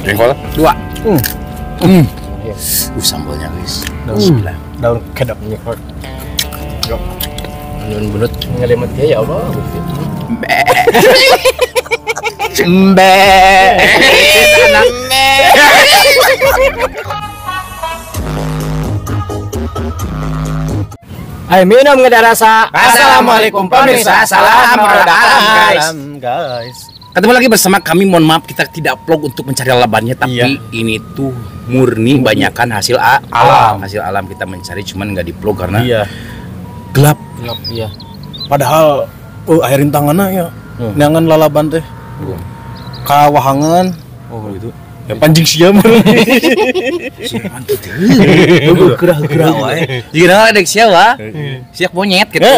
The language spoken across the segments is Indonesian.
Jengkol 2. Sambalnya guys. Daun kedap nyekor. Yo. Daun bunut ngelemet ya Allah. Mbe. Anak mbe. Ayo minum nggak ada rasa. Assalamualaikum pemirsa, salam rodaan guys. Ketemu lagi bersama kami, mohon maaf kita tidak vlog untuk mencari lalabannya, tapi ini tuh murni banyakan hasil alam. Hasil alam kita mencari, cuman nggak di vlog karena gelap. Iya. Padahal airin tanganna ya. Neangan lalaban teh. Kawahangan. Oh gitu. Ya panjing siam. Siapa gitu? Gerah wae. Jika ada siapa? Siap monyet gitu.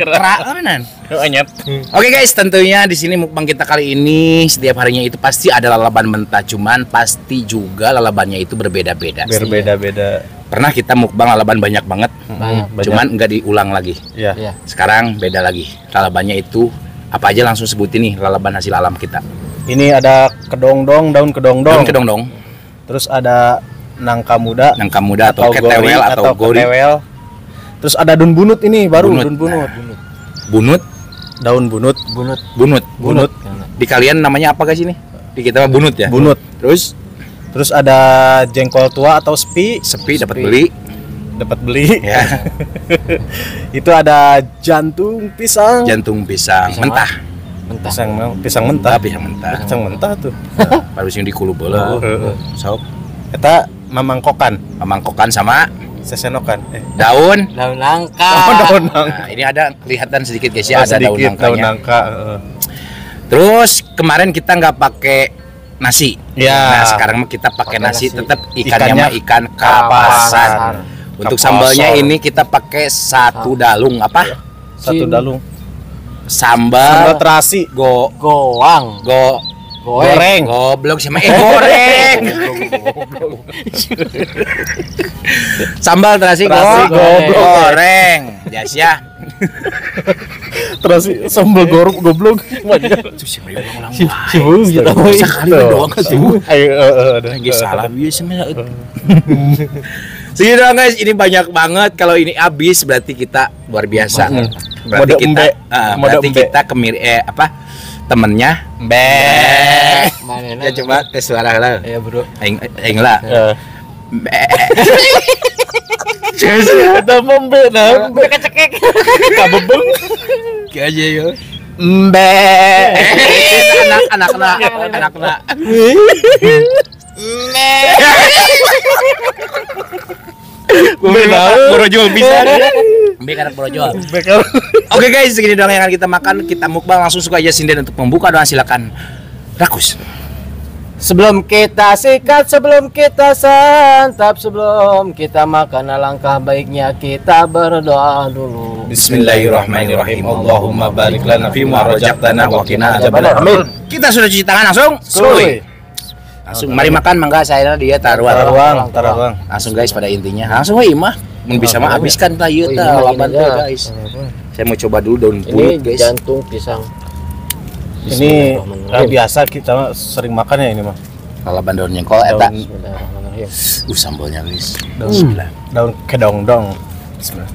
Kerak. Aman. Anyep. Oke guys, tentunya di sini mukbang kita kali ini setiap harinya itu pasti ada lalaban mentah, cuman pasti juga lalabannya itu berbeda-beda. Berbeda-beda. Pernah kita mukbang lalaban banyak banget, cuman nggak diulang lagi. Iya. Sekarang beda lagi. Lalabannya itu apa aja, langsung sebutin nih lalaban hasil alam kita. Ini ada kedongdong, daun kedongdong. Daun kedongdong. Terus ada nangka muda atau ketewel atau gori. Terus ada daun bunut ini baru Bunut. daun bunut. Bunut. Daun bunut. Bunut. Di kalian namanya apa guys ini? Di kita mah bunut ya. Bunut. Terus ada jengkol tua atau sepi dapat beli. Ya. Itu ada jantung pisang mentah. Pisang mentah tuh. Baru sing dikulub heula. Sok. Eta mamangkokan sama sesenokan. daun nangka. Daun nangka. Nah, ini ada kelihatan sedikit guys ya, ada daun daun nangkanya. nangka. Terus kemarin kita nggak pakai nasi. Ya. Nah, sekarang kita pakai nasi, tetap Ikannya mah ikan kapasan. Untuk sambalnya ini kita pakai satu dalung apa? Satu dalung. Sambal terasi. Goreng. Goblok sama goreng. Sambal terasi goreng. Jas ya. Terasi sambal goblok. Sekali doang tuh. Ayo Salah biasa Sini dong guys, ini banyak banget. Kalau ini habis berarti kita luar biasa. Berarti kita temennya ya coba tes suara lah. Ya bro. Aing lah. Kita membe nah. Kecekek. Kabebeng. Ki aja yo. Anak-anak. Borojol bisa. Oke guys, segini doang yang akan kita makan. Kita mukbang, langsung suka aja sinden untuk membuka doa, silakan. Rakus. Sebelum kita sikat, sebelum kita santap, sebelum kita makan, alangkah baiknya kita berdoa dulu. Bismillahirrahmanirrahim. Allahumma barik lana fi ma razaqtana wa qina adzabannar. Amin. Kita sudah cuci tangan, langsung. Langsung mari makan, mangga saya dia taruang. Langsung guys, pada intinya langsung we mah mun bisa mah habiskan tah ieu tah laban teh guys. Saya mau coba dulu daun bunut guys. Jantung pisang. Ini biasa kita sering makan ya ini mah. Lalaban daun jengkol eta. Bismillahirrahmanirrahim. Sambalnya guys. Daun kedongdong. Bismillah.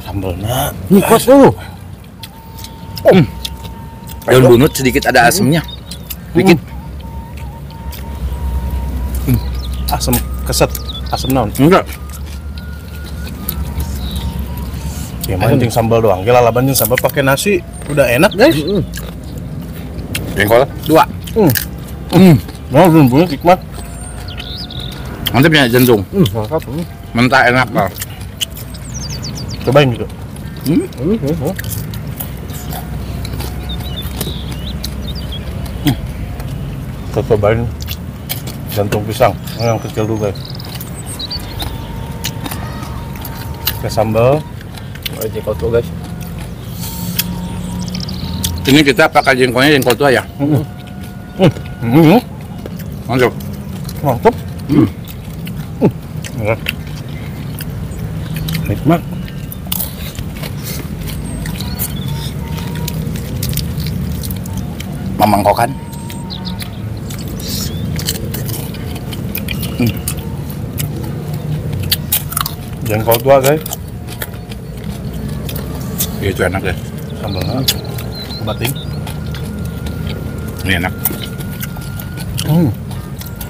Sambalnya Nikot tuh. Daun bunut sedikit ada asamnya. Dikit. Asam keset, asam naon? Enggak. Ya mancing sambal doang. Gila lalaban jeung sambal pakai nasi udah enak, guys. Jengkol 2. Mau bumbunya nikmat. Mantap ya jantung. Mantap. Mentah enak lah. Cobain gitu. Kita cobain jantung pisang yang kecil dulu guys. Pakai sambal. Jengkol tuh guys. Ini kita pakai jengkolnya jengkol tua ya. Mantap. Nikmat. memangkokan. Jengkol tua guys. Ya, itu enak deh. Sambalnya bating. Ini enak.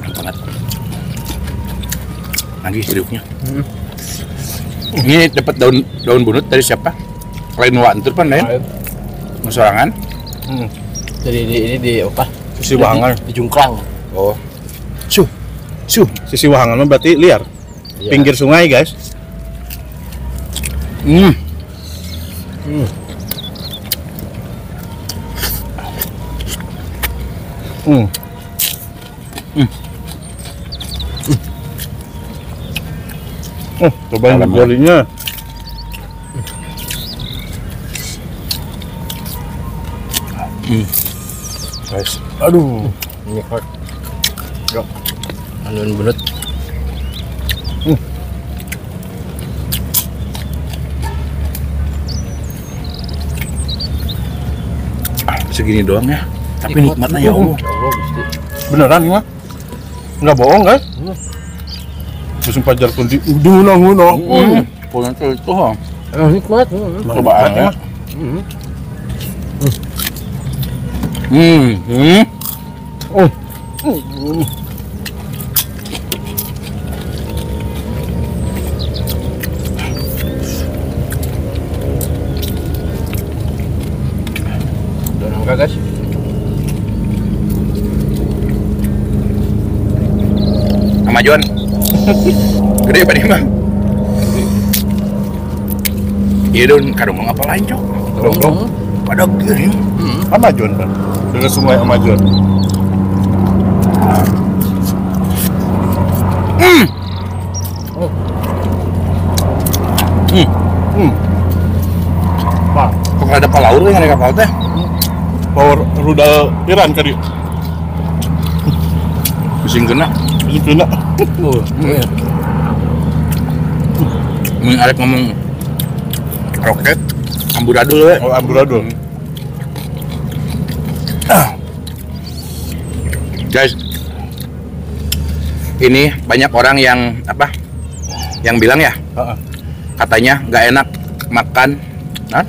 Enak banget. Lagi hidupnya. Ini dapat daun bunut dari siapa? Lain wantur pan lain. Masorangan. Jadi ini di apa? Sisi Wahangan. Di Jungkrang. Oh. Sisi Wahangan mah berarti liar. Iya. Pinggir sungai guys. Cobain golinya. Guys, aduh. Ini hot. Yo. Alun bunut. Segini doang ya. Tapi nikmatnya ya Allah. Beneran ini mah? Nggak bohong guys. Musim pajar pun di udah. Punya itu ha. Nikmat. Coba aja. Udah nangka guys. Kemajuan. Gede apa nih bang? Iya don, kadang mau ngapa lain cok? Dong. Pada gini. Amajon kan. Dengan sungai Amajon. Wah, Kok ada palaur yang ada kapal teh? Power rudal Iran tadi. Mesin kena. Ini kena. Mending Arek ngomong roket, amburadul we. Oh, amburadul. Guys, ini banyak orang yang apa? Yang bilang ya, katanya nggak enak makan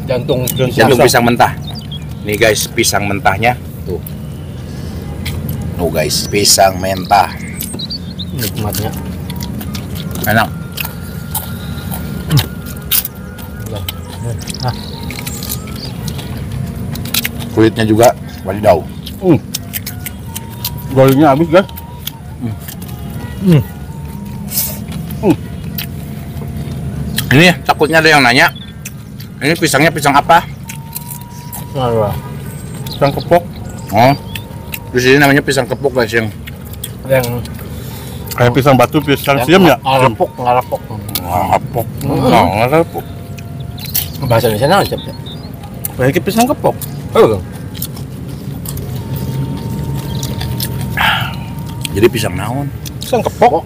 jantung jantung pisang mentah. Nih guys, pisang mentahnya tuh. Tuh guys, pisang mentah. nikmatnya. Enak. Kulitnya juga wadidaw. Golinya habis guys. Ini takutnya ada yang nanya, ini pisangnya pisang apa? Pisang kepok. Oh, di sini namanya pisang kepok guys yang Kayak pisang batu, pisang siam ya? Ngarepok. ngapok. Ngarepok. Bahasa Indonesia naon Cep? Kayak pisang kepok. Oh. Jadi pisang naon? Pisang kepok.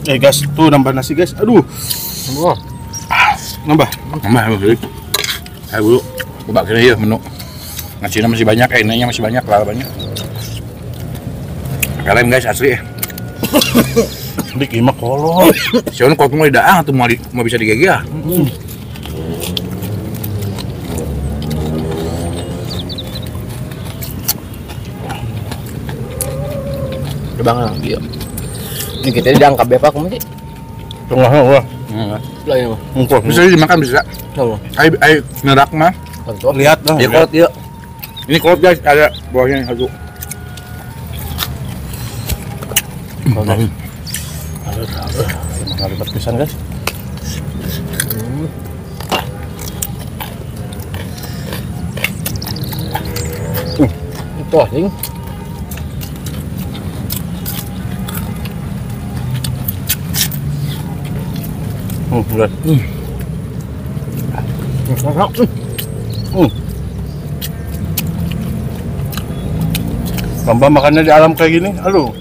Guys, tuh nambah nasi guys. Aduh, Wah. nambah. Mama, ayo dulu. Coba kira ya menu. Nasinya masih banyak, ininya masih banyak, banyak. Kalian guys asli ya. Dik lima kolot. Siapa kalau mau didaang atau mau bisa digigih ya? Bang, iya. Ini kita diangkat bepa kamu sih? Tengah wah. Lah ini mah. Bisa dimakan bisa. Tahu. Ayo nerak mah. Lihat dong. Ya kolot ya. Ini kolot guys, ada bawahnya yang satu. Ada lebat pisan guys. Itu anjing. Guys. Bamba makannya di alam kayak gini, aduh.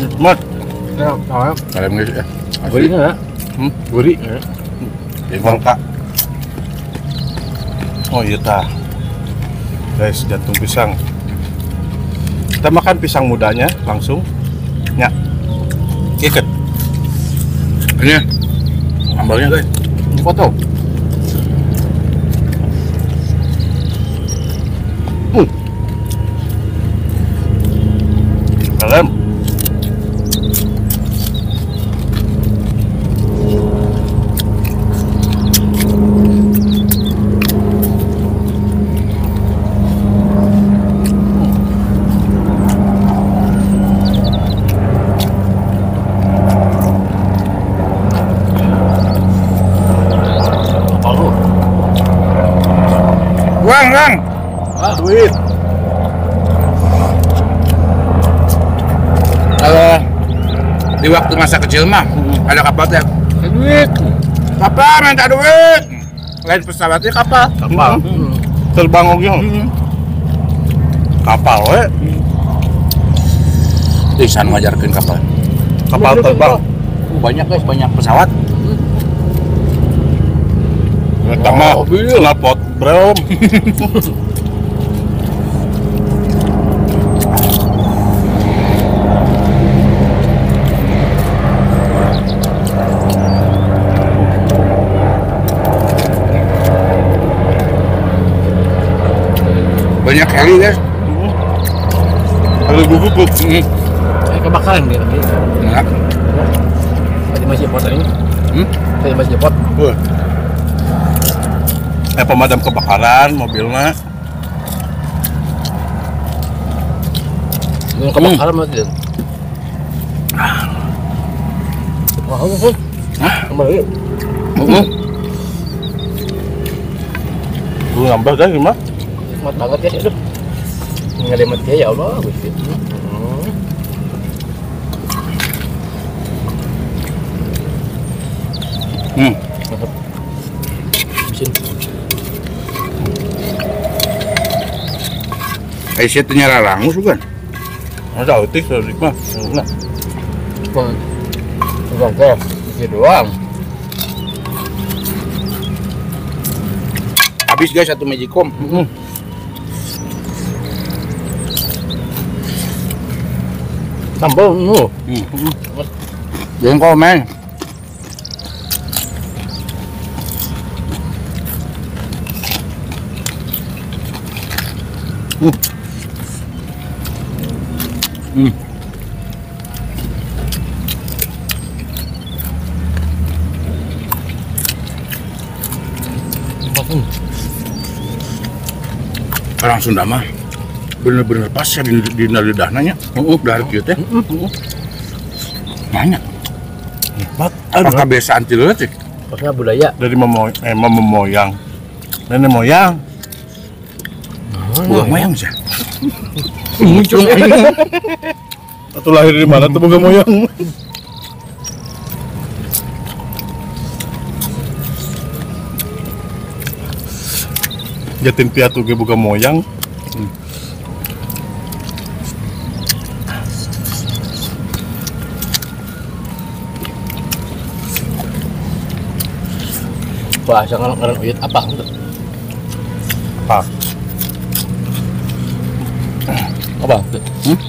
Nikmat. Ya, tahu. Kalian guys ya. Gurih enggak? Gurih. Jadi Bangka. Oh iya tah. Guys, jantung pisang. Kita makan pisang mudanya langsung. Ya. Ikat. Ini sambalnya guys. Dipotong. Keren. Wang. Duit. Kalau di waktu masa kecil mah ada kapal teh. Duit. Kapal minta duit. Lain pesawatnya kapal. Kapal. Terbang oge. Kapal we. Tulisan ngajarkeun kapal. Kapal terbang. Banyak guys, banyak pesawat. Eta mah knalpot, bro. Banyak heli guys. Ada bubuk. Kebakaran dia. Nah, Tadi masih pot ini. Tadi masih pot. Pemadam kebakaran mobilnya. Yang kebakaran masih. Wah, pun. Kembali. Lu nambah dah gimana? Mat banget ya hidup. Ngelimat dia ya Allah, Gusti. Mesin. Aisyah ternyata rangus bukan? Ada utik dari mah. Nah, Enggak kok, itu doang. Habis guys satu magicom. Sambal nu. Jangan komen. Orang Sunda mah bener-bener pas ya di lidahnya. Dari kieu teh. Banyak. Apa kebiasaan ti leutik? Maksudnya budaya. dari mama moyang. Nenek moyang. Bukan moyang sih. Muncul. Atau lahir di mana tuh boga moyang? Jatin piatu ge boga moyang. Bahasa ngaran uyut apa? Apa? Apa?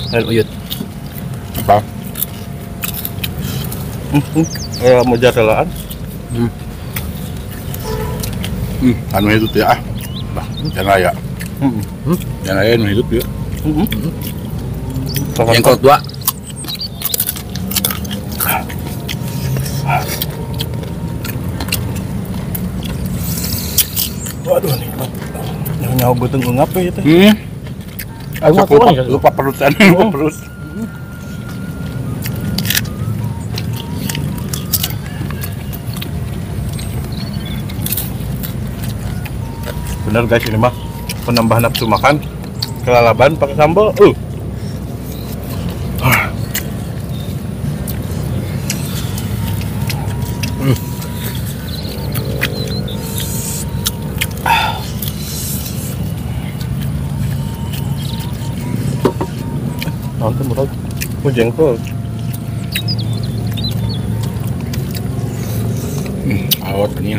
Ngaran uyut. Apa? Mau jatelaan? Anu itu tuh ya. Bah, jangan raya. Jangan raya anu itu ya. Yang kedua. Waduh nih. Nyawa beteng ngap ya teh. Lupa perutan, lupa perut. Bener guys, ini mah penambah nafsu makan. Kelalaban pakai sambal. Nonton betul. Jengkol. Awat ini.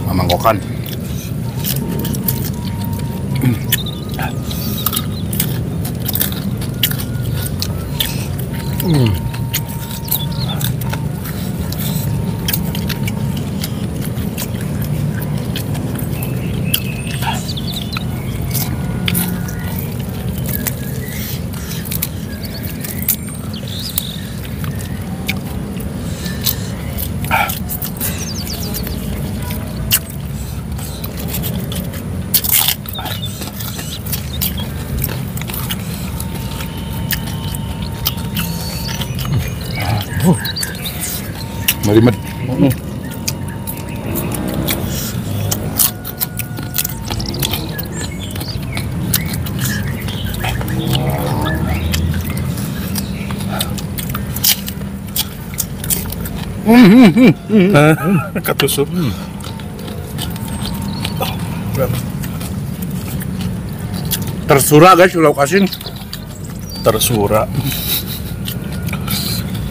Mamangkokan. Malimet. Ketusuk. Tersurak guys, lauk asin. Tersurak.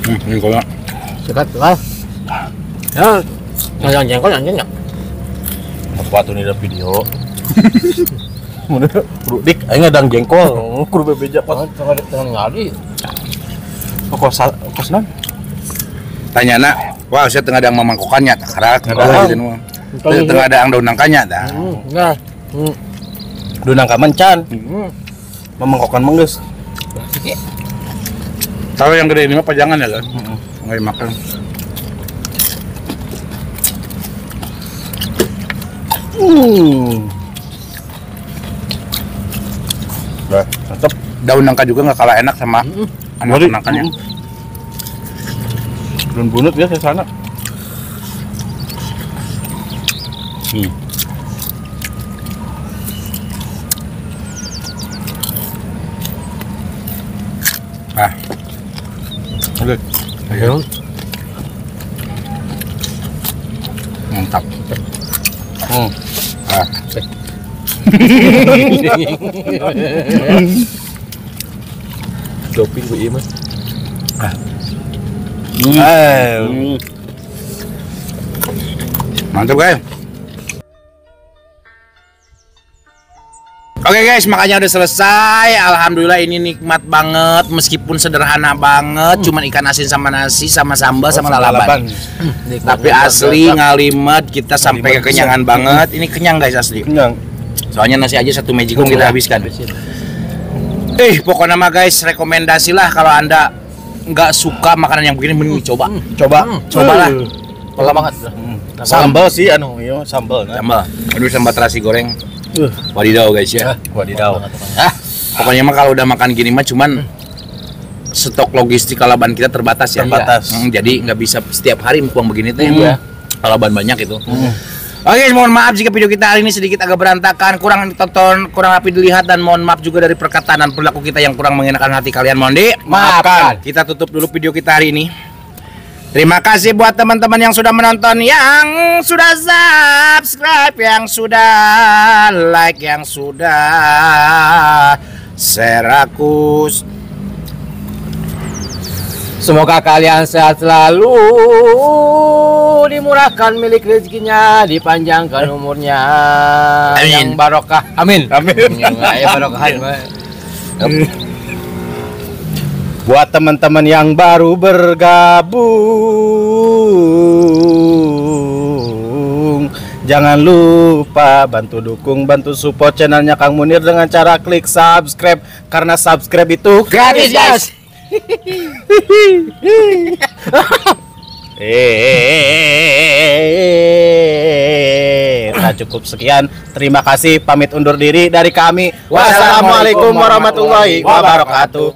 Ini kalau Dekat lah. Ya, yang jengkol yang nyenyak. Apa tuh nih ada video? Mana dik, aing ngadang jengkol, kudu bebeja pas Tengah ngali. kos non. tanya nak, wah saya tengah ada mamangkokannya, tak karak, tengah ada daun nangkanya, tak. Nah. Dunang kamancan. Mamangkokan menggeus. Kalau yang gede ini mah pajangan ya kan, nggak makan. Nah, mantap. Daun nangka juga nggak kalah enak sama anak nangkanya. Daun bunut ya ke sana. Ah. Oke. Ayo. Mantap. Ah. Doping gue mas. Mantap guys. Oke guys, makanya udah selesai. Alhamdulillah ini nikmat banget, meskipun sederhana banget, cuman ikan asin sama nasi sama sambal sama lalapan. Tapi asli ngalimet, kita sampai kekenyangan banget. Ini kenyang guys asli. Kenyang. Soalnya nasi aja satu magicom kita habiskan. Pokoknya mah guys, rekomendasi lah kalau Anda nggak suka makanan yang begini, mending coba. Cobalah. Pala banget. Sambal sih anu, yo sambal. Sambal. Aduh, sambal terasi goreng. Wadidaw guys ya. Wadidaw. Pokoknya mah kalau udah makan gini mah cuman stok logistik kalaban kita terbatas ya. Terbatas. Jadi nggak bisa setiap hari mumpung begini teh. Kalaban banyak itu. Oke, mohon maaf jika video kita hari ini sedikit agak berantakan, kurang ditonton, kurang rapi dilihat, dan mohon maaf juga dari perkataan dan perilaku kita yang kurang mengenakan hati kalian. Mohon dimaafkan. Kita tutup dulu video kita hari ini. Terima kasih buat teman-teman yang sudah menonton, yang sudah subscribe, yang sudah like, yang sudah share aku. Semoga kalian sehat selalu, dimurahkan milik rezekinya, dipanjangkan umurnya, yang barokah. Amin. Amin. Ya barokah. Buat teman-teman yang baru bergabung, jangan lupa bantu dukung, bantu support channelnya Kang Munir dengan cara klik subscribe, karena subscribe itu Gratis guys. Nah, cukup sekian. Terima kasih, pamit undur diri dari kami. Wassalamualaikum warahmatullahi wabarakatuh.